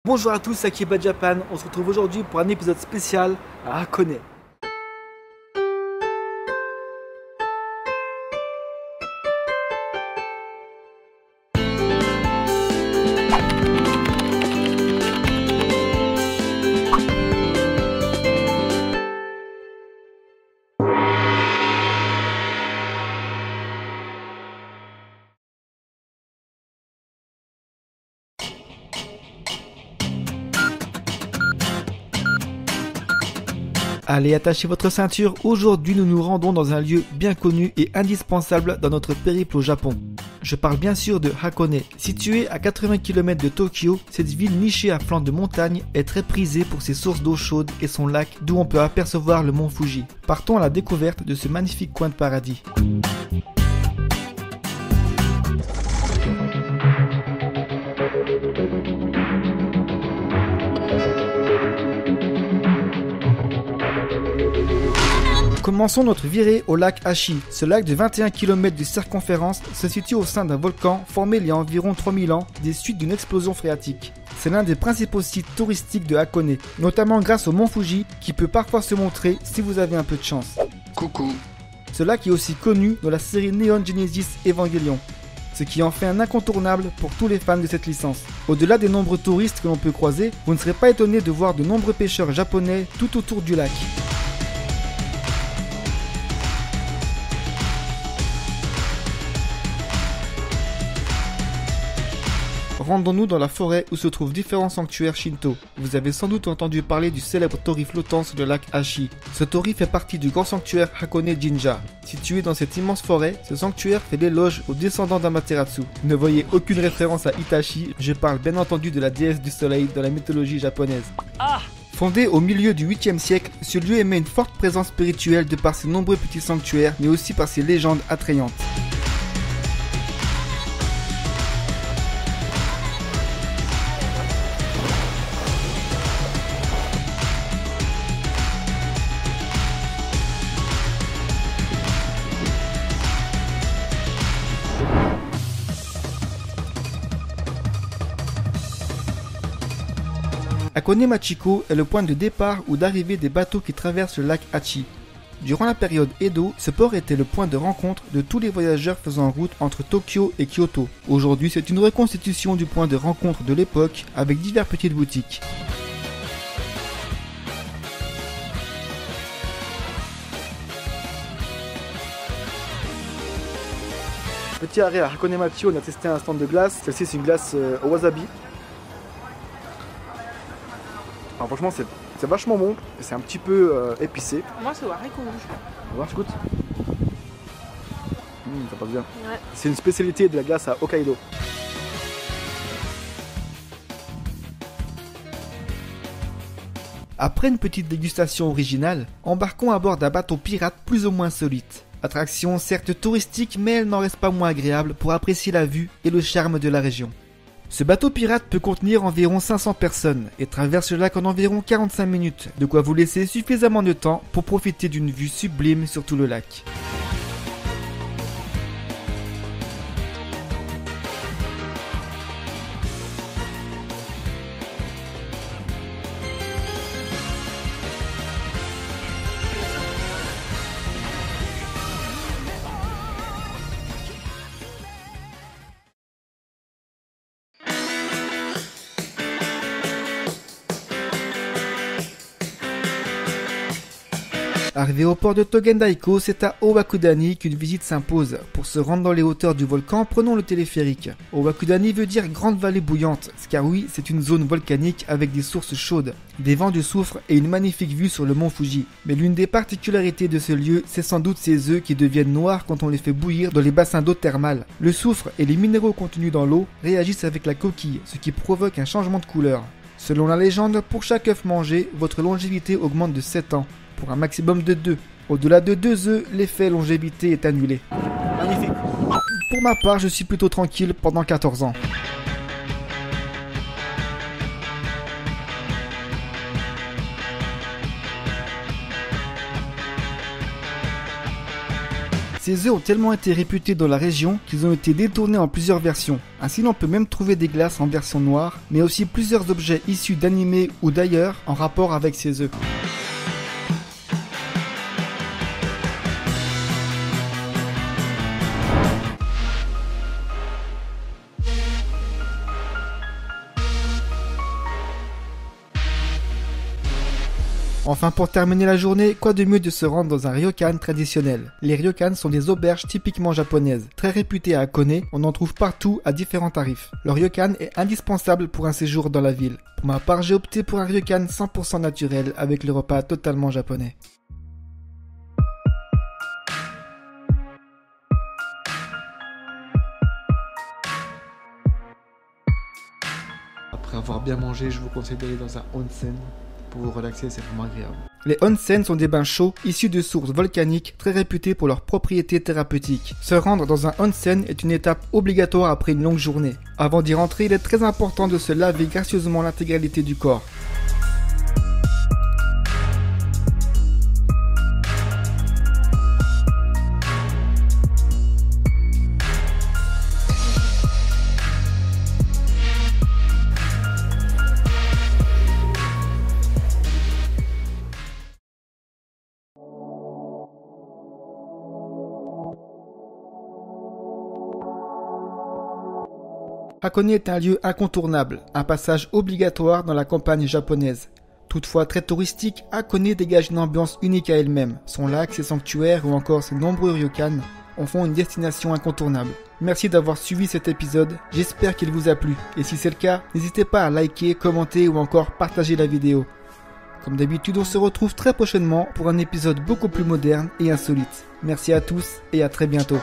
Bonjour à tous, c'est Akiba Japan. On se retrouve aujourd'hui pour un épisode spécial à Hakone. Allez, attachez votre ceinture, aujourd'hui nous nous rendons dans un lieu bien connu et indispensable dans notre périple au Japon. Je parle bien sûr de Hakone. Située à 80 km de Tokyo, cette ville nichée à flanc de montagne est très prisée pour ses sources d'eau chaude et son lac d'où on peut apercevoir le mont Fuji. Partons à la découverte de ce magnifique coin de paradis. Commençons notre virée au lac Hashi. Ce lac de 21 km de circonférence se situe au sein d'un volcan formé il y a environ 3000 ans des suites d'une explosion phréatique. C'est l'un des principaux sites touristiques de Hakone, notamment grâce au mont Fuji qui peut parfois se montrer si vous avez un peu de chance. Coucou. Ce lac est aussi connu dans la série Neon Genesis Evangelion, ce qui en fait un incontournable pour tous les fans de cette licence. Au-delà des nombreux touristes que l'on peut croiser, vous ne serez pas étonné de voir de nombreux pêcheurs japonais tout autour du lac. Rendons-nous dans la forêt où se trouvent différents sanctuaires Shinto. Vous avez sans doute entendu parler du célèbre torii flottant sur le lac Hashi. Ce torii fait partie du grand sanctuaire Hakone Jinja. Situé dans cette immense forêt, ce sanctuaire fait l'éloge aux descendants d'Amaterasu. Ne voyez aucune référence à Itachi, je parle bien entendu de la déesse du soleil dans la mythologie japonaise. Fondé au milieu du 8e siècle, ce lieu émet une forte présence spirituelle de par ses nombreux petits sanctuaires, mais aussi par ses légendes attrayantes. Hakone Machiko est le point de départ ou d'arrivée des bateaux qui traversent le lac Hachi. Durant la période Edo, ce port était le point de rencontre de tous les voyageurs faisant route entre Tokyo et Kyoto. Aujourd'hui, c'est une reconstitution du point de rencontre de l'époque avec diverses petites boutiques. Petit arrêt à Hakone Machi, on a testé un stand de glace. Celle-ci, c'est une glace au wasabi. Alors franchement c'est vachement bon, c'est un petit peu épicé. Moi c'est au haricot rouge. On va voir, je goûte. Ça passe bien. Ouais. C'est une spécialité de la glace à Hokkaido. Après une petite dégustation originale, embarquons à bord d'un bateau pirate plus ou moins insolite. Attraction certes touristique mais elle n'en reste pas moins agréable pour apprécier la vue et le charme de la région. Ce bateau pirate peut contenir environ 500 personnes et traverse le lac en environ 45 minutes, de quoi vous laisser suffisamment de temps pour profiter d'une vue sublime sur tout le lac. Arrivé au port de Togendaiko, c'est à Owakudani qu'une visite s'impose. Pour se rendre dans les hauteurs du volcan, prenons le téléphérique. Owakudani veut dire grande vallée bouillante, car oui, c'est une zone volcanique avec des sources chaudes, des vents de soufre et une magnifique vue sur le mont Fuji. Mais l'une des particularités de ce lieu, c'est sans doute ses œufs qui deviennent noirs quand on les fait bouillir dans les bassins d'eau thermale. Le soufre et les minéraux contenus dans l'eau réagissent avec la coquille, ce qui provoque un changement de couleur. Selon la légende, pour chaque œuf mangé, votre longévité augmente de 7 ans. Pour un maximum de 2. Au-delà de 2 œufs, l'effet longévité est annulé. Magnifique. Pour ma part, je suis plutôt tranquille pendant 14 ans. Ces œufs ont tellement été réputés dans la région qu'ils ont été détournés en plusieurs versions. Ainsi l'on peut même trouver des glaces en version noire, mais aussi plusieurs objets issus d'animés ou d'ailleurs en rapport avec ces œufs. Enfin, pour terminer la journée, quoi de mieux de se rendre dans un ryokan traditionnel. Les ryokans sont des auberges typiquement japonaises, très réputées à Hakone, on en trouve partout à différents tarifs. Le ryokan est indispensable pour un séjour dans la ville. Pour ma part, j'ai opté pour un ryokan 100% naturel avec le repas totalement japonais. Après avoir bien mangé, je vous conseille d'aller dans un onsen. Pour vous relaxer, c'est vraiment agréable. Les onsen sont des bains chauds issus de sources volcaniques très réputées pour leurs propriétés thérapeutiques. Se rendre dans un onsen est une étape obligatoire après une longue journée. Avant d'y rentrer, il est très important de se laver gracieusement l'intégralité du corps. Hakone est un lieu incontournable, un passage obligatoire dans la campagne japonaise. Toutefois très touristique, Hakone dégage une ambiance unique à elle-même. Son lac, ses sanctuaires ou encore ses nombreux ryokans en font une destination incontournable. Merci d'avoir suivi cet épisode, j'espère qu'il vous a plu. Et si c'est le cas, n'hésitez pas à liker, commenter ou encore partager la vidéo. Comme d'habitude, on se retrouve très prochainement pour un épisode beaucoup plus moderne et insolite. Merci à tous et à très bientôt.